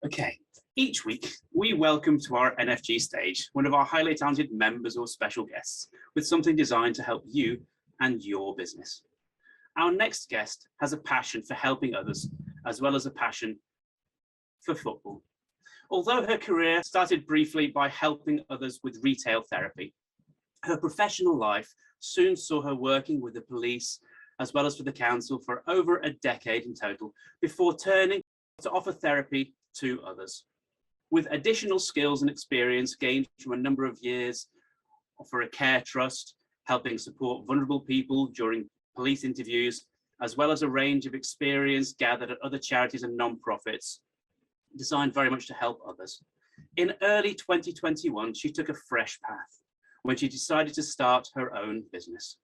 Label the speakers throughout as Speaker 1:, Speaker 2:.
Speaker 1: Okay, each week we welcome to our NfG stage one of our highly talented members or special guests with something designed to help you and your business. Our next guest has a passion for helping others, as well as a passion for football. Although her career started briefly by helping others with retail therapy, her professional life soon saw her working with the police as well as for the council for over a decade in total, before turning to offer therapy to others. With additional skills and experience gained from a number of years for a care trust, helping support vulnerable people during police interviews, as well as a range of experience gathered at other charities and non-profits, designed very much to help others. In early 2021, she took a fresh path when she decided to start her own business.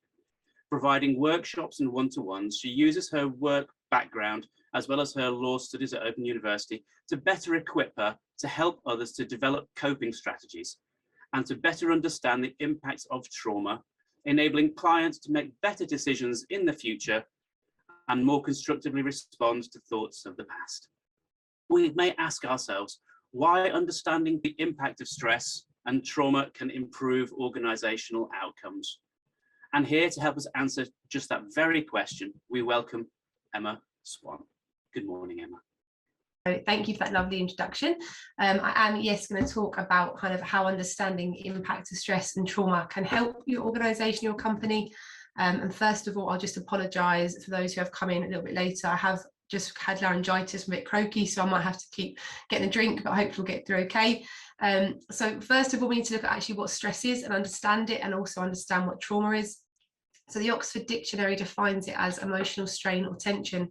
Speaker 1: Providing workshops and one-to-ones, she uses her work background as well as her law studies at Open University to better equip her to help others to develop coping strategies and to better understand the impacts of trauma, enabling clients to make better decisions in the future and more constructively respond to thoughts of the past. We may ask ourselves why understanding the impact of stress and trauma can improve organizational outcomes. And here to help us answer just that very question, we welcome Emma Swan. Good morning, Emma.
Speaker 2: Thank you for that lovely introduction. I am, yes, going to talk about kind of how understanding the impact of stress and trauma can help your organisation, your company. And first of all, I'll just apologise for those who have come in a little bit later. I have just had laryngitis, I'm a bit croaky, so I might have to keep getting a drink, but hopefully we'll get through okay. So first of all, we need to look at actually what stress is and understand it, and also understand what trauma is. So the Oxford Dictionary defines it as emotional strain or tension.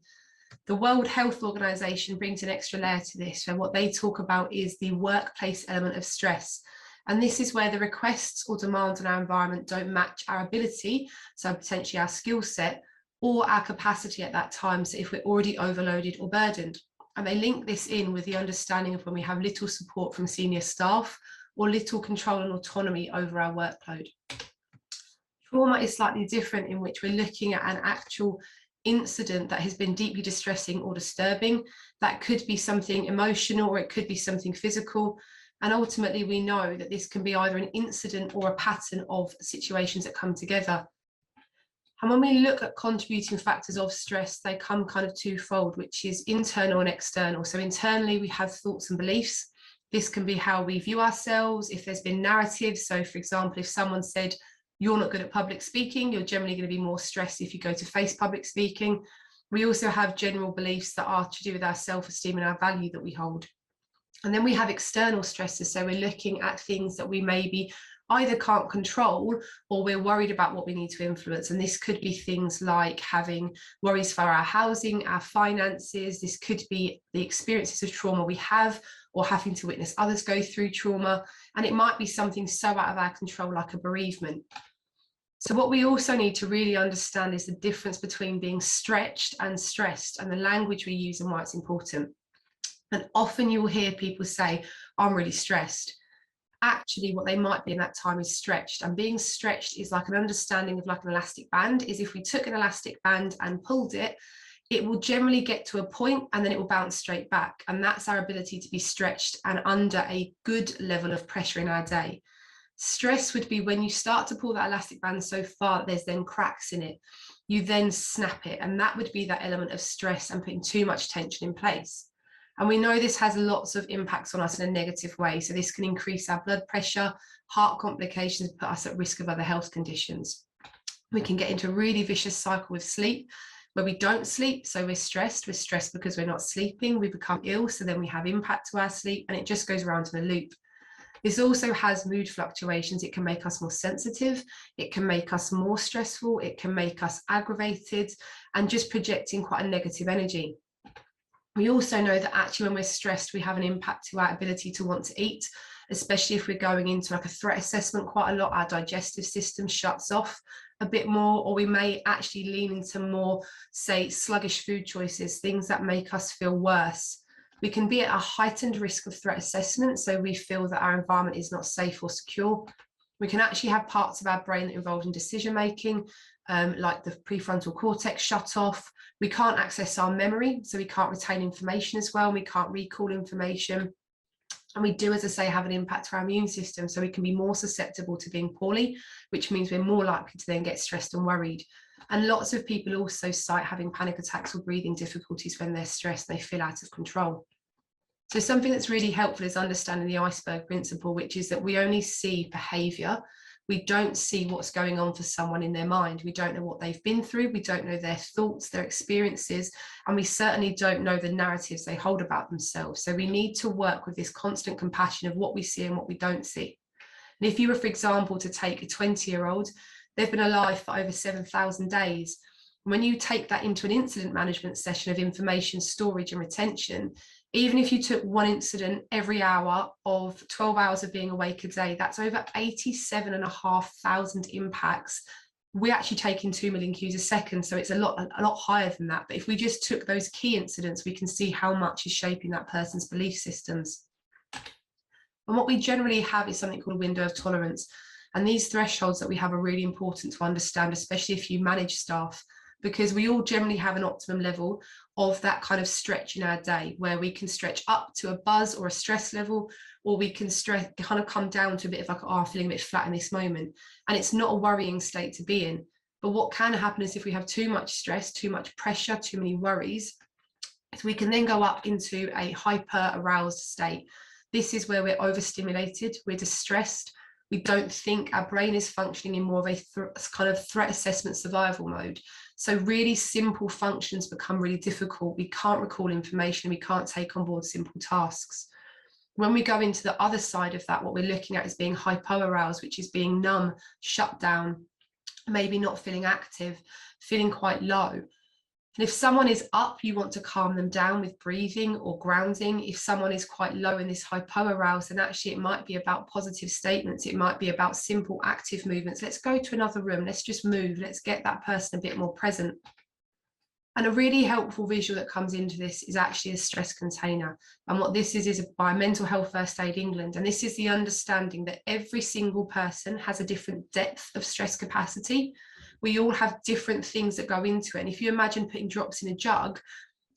Speaker 2: The World Health Organization brings an extra layer to this. So what they talk about is the workplace element of stress. And this is where the requests or demands on our environment don't match our ability, so potentially our skill set, or our capacity at that time, so if we're already overloaded or burdened. And they link this in with the understanding of when we have little support from senior staff or little control and autonomy over our workload. Trauma is slightly different, in which we're looking at an actual incident that has been deeply distressing or disturbing. That could be something emotional or it could be something physical. And ultimately, we know that this can be either an incident or a pattern of situations that come together. And when we look at contributing factors of stress, they come kind of twofold, which is internal and external. So internally, we have thoughts and beliefs. This can be how we view ourselves. If there's been narratives, so for example, if someone said, you're not good at public speaking, you're generally going to be more stressed if you go to face public speaking. We also have general beliefs that are to do with our self-esteem and our value that we hold. And then we have external stresses. So we're looking at things that we maybe either can't control or we're worried about what we need to influence. And this could be things like having worries for our housing, our finances. This could be the experiences of trauma we have, or having to witness others go through trauma. And it might be something so out of our control, like a bereavement. So what we also need to really understand is the difference between being stretched and stressed, and the language we use and why it's important. And often you'll hear people say, I'm really stressed. Actually, what they might be in that time is stretched. And being stretched is like an understanding of like an elastic band, is if we took an elastic band and pulled it, it will generally get to a point and then it will bounce straight back. And that's our ability to be stretched and under a good level of pressure in our day. Stress would be when you start to pull that elastic band so far that there's then cracks in it. You then snap it, and that would be that element of stress and putting too much tension in place. And we know this has lots of impacts on us in a negative way. So this can increase our blood pressure, heart complications, put us at risk of other health conditions. We can get into a really vicious cycle with sleep, where we don't sleep, so we're stressed because we're not sleeping, we become ill, so then we have impact to our sleep, and it just goes around in a loop. This also has mood fluctuations. It can make us more sensitive, it can make us more stressful, it can make us aggravated, and just projecting quite a negative energy. We also know that actually when we're stressed, we have an impact to our ability to want to eat, especially if we're going into like a threat assessment quite a lot. Our digestive system shuts off a bit more, or we may actually lean into more, say, sluggish food choices, things that make us feel worse. We can be at a heightened risk of threat assessment, so we feel that our environment is not safe or secure. We can actually have parts of our brain that are involved in decision making, like the prefrontal cortex shut off. We can't access our memory, so we can't retain information as well. We can't recall information. And we do, as I say, have an impact to our immune system, so we can be more susceptible to being poorly, which means we're more likely to then get stressed and worried. And lots of people also cite having panic attacks or breathing difficulties when they're stressed, they feel out of control. So something that's really helpful is understanding the Iceberg Principle, which is that we only see behaviour. We don't see what's going on for someone in their mind. We don't know what they've been through. We don't know their thoughts, their experiences, and we certainly don't know the narratives they hold about themselves. So we need to work with this constant compassion of what we see and what we don't see. And if you were, for example, to take a 20-year-old, they've been alive for over 7,000 days. When you take that into an incident management session of information storage and retention, even if you took one incident every hour of 12 hours of being awake a day, that's over 87,500 impacts. We're actually taking 2 million cues a second, so it's a lot higher than that. But if we just took those key incidents, we can see how much is shaping that person's belief systems. And what we generally have is something called a window of tolerance. And these thresholds that we have are really important to understand, especially if you manage staff, because we all generally have an optimum level of that kind of stretch in our day, where we can stretch up to a buzz or a stress level, or we can kind of come down to a bit of like, oh, I'm feeling a bit flat in this moment. And it's not a worrying state to be in. But what can happen is if we have too much stress, too much pressure, too many worries, we can then go up into a hyper aroused state. This is where we're overstimulated, we're distressed, we don't think, our brain is functioning in more of a kind of threat assessment survival mode. So really simple functions become really difficult. We can't recall information, we can't take on board simple tasks. When we go into the other side of that, what we're looking at is being hypo-aroused, which is being numb, shut down, maybe not feeling active, feeling quite low. And if someone is up, you want to calm them down with breathing or grounding. If someone is quite low in this hypo-aroused, then actually it might be about positive statements. It might be about simple active movements. Let's go to another room. Let's just move. Let's get that person a bit more present. And a really helpful visual that comes into this is actually a stress container. And what this is by Mental Health First Aid England. And this is the understanding that every single person has a different depth of stress capacity. We all have different things that go into it. And if you imagine putting drops in a jug,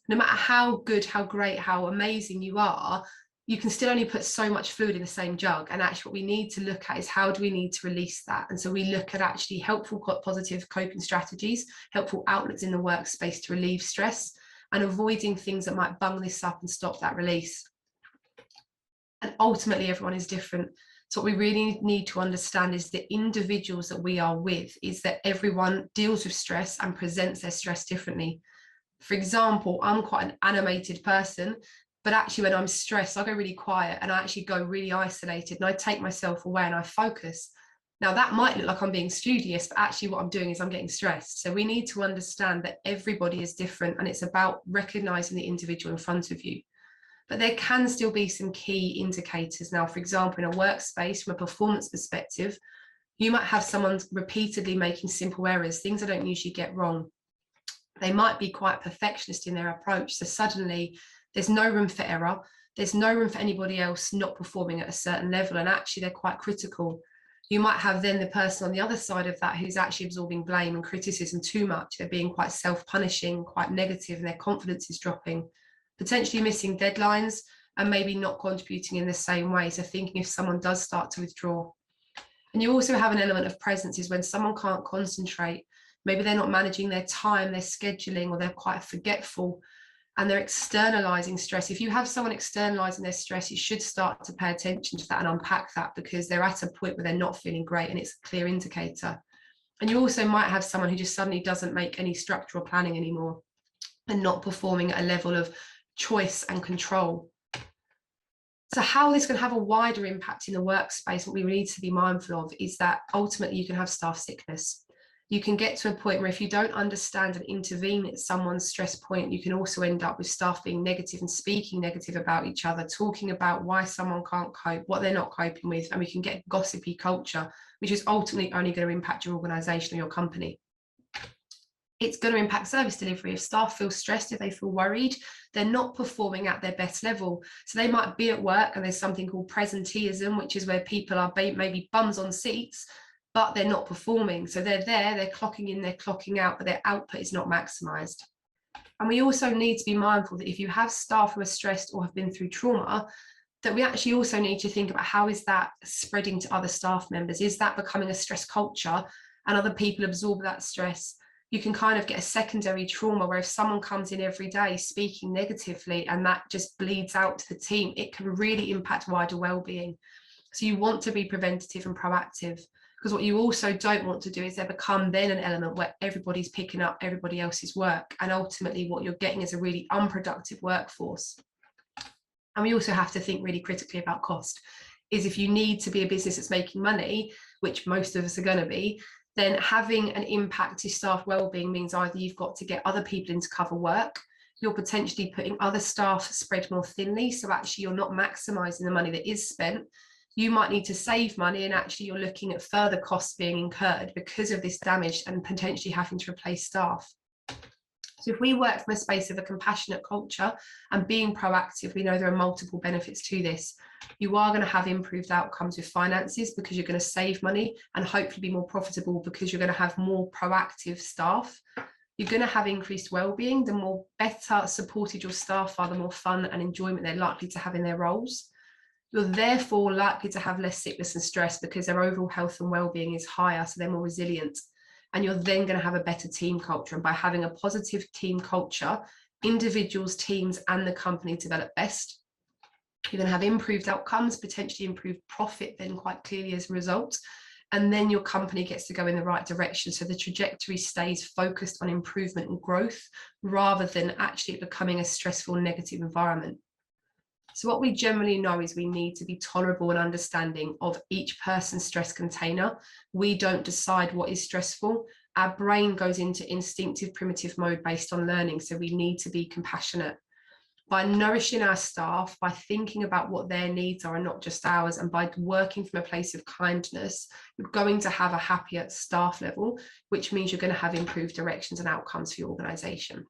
Speaker 2: no matter how good, how great, how amazing you are, you can still only put so much fluid in the same jug. And actually what we need to look at is how do we need to release that? And so we look at actually helpful positive coping strategies, helpful outlets in the workspace to relieve stress, and avoiding things that might bung this up and stop that release. And ultimately everyone is different. So what we really need to understand is the individuals that we are with, is that everyone deals with stress and presents their stress differently. For example, I'm quite an animated person, but actually when I'm stressed, I go really quiet and I actually go really isolated and I take myself away and I focus. Now that might look like I'm being studious, but actually what I'm doing is I'm getting stressed. So we need to understand that everybody is different, and it's about recognizing the individual in front of you. But there can still be some key indicators. Now, for example, in a workspace, from a performance perspective, you might have someone repeatedly making simple errors, things I don't usually get wrong. They might be quite perfectionist in their approach. So suddenly there's no room for error. There's no room for anybody else not performing at a certain level. And actually they're quite critical. You might have then the person on the other side of that who's actually absorbing blame and criticism too much. They're being quite self-punishing, quite negative, and their confidence is dropping. Potentially missing deadlines and maybe not contributing in the same way. So thinking if someone does start to withdraw. And you also have an element of presence is when someone can't concentrate, maybe they're not managing their time, their scheduling, or they're quite forgetful and they're externalizing stress. If you have someone externalizing their stress, you should start to pay attention to that and unpack that, because they're at a point where they're not feeling great and it's a clear indicator. And you also might have someone who just suddenly doesn't make any structural planning anymore and not performing at a level of choice and control. So how this can have a wider impact in the workspace, what we need to be mindful of is that ultimately you can have staff sickness. You can get to a point where if you don't understand and intervene at someone's stress point, you can also end up with staff being negative and speaking negative about each other, talking about why someone can't cope, what they're not coping with, and we can get gossipy culture, which is ultimately only going to impact your organisation or your company. It's going to impact service delivery. If staff feel stressed, if they feel worried, they're not performing at their best level. So they might be at work and there's something called presenteeism, which is where people are maybe bums on seats, but they're not performing. So they're there, they're clocking in, they're clocking out, but their output is not maximised. And we also need to be mindful that if you have staff who are stressed or have been through trauma, that we actually also need to think about how is that spreading to other staff members? Is that becoming a stress culture and other people absorb that stress? You can kind of get a secondary trauma where if someone comes in every day speaking negatively and that just bleeds out to the team, it can really impact wider well-being. So you want to be preventative and proactive, because what you also don't want to do is there become then an element where everybody's picking up everybody else's work, and ultimately what you're getting is a really unproductive workforce. And we also have to think really critically about cost. Is if you need to be a business that's making money, which most of us are going to be, then having an impact to staff wellbeing means either you've got to get other people in to cover work, you're potentially putting other staff spread more thinly, so actually you're not maximising the money that is spent. You might need to save money and actually you're looking at further costs being incurred because of this damage and potentially having to replace staff. So if we work from a space of a compassionate culture and being proactive, we know there are multiple benefits to this. You are going to have improved outcomes with finances because you're going to save money and hopefully be more profitable because you're going to have more proactive staff. You're going to have increased well-being. The more better supported your staff are, the more fun and enjoyment they're likely to have in their roles. You're therefore likely to have less sickness and stress because their overall health and well-being is higher, so they're more resilient. And you're then going to have a better team culture. And by having a positive team culture, individuals, teams, and the company develop best. You're going to have improved outcomes, potentially improved profit then quite clearly as a result. And then your company gets to go in the right direction. So the trajectory stays focused on improvement and growth rather than actually becoming a stressful negative environment. So what we generally know is we need to be tolerable and understanding of each person's stress container. We don't decide what is stressful. Our brain goes into instinctive primitive mode based on learning. So we need to be compassionate. By nourishing our staff, by thinking about what their needs are and not just ours, and by working from a place of kindness, you're going to have a happier staff level, which means you're going to have improved directions and outcomes for your organisation.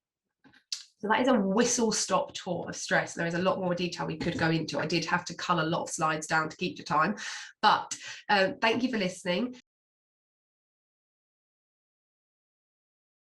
Speaker 2: So that is a whistle-stop tour of stress. There is a lot more detail we could go into. I did have to cull a lot of slides down to keep the time, but thank you for listening.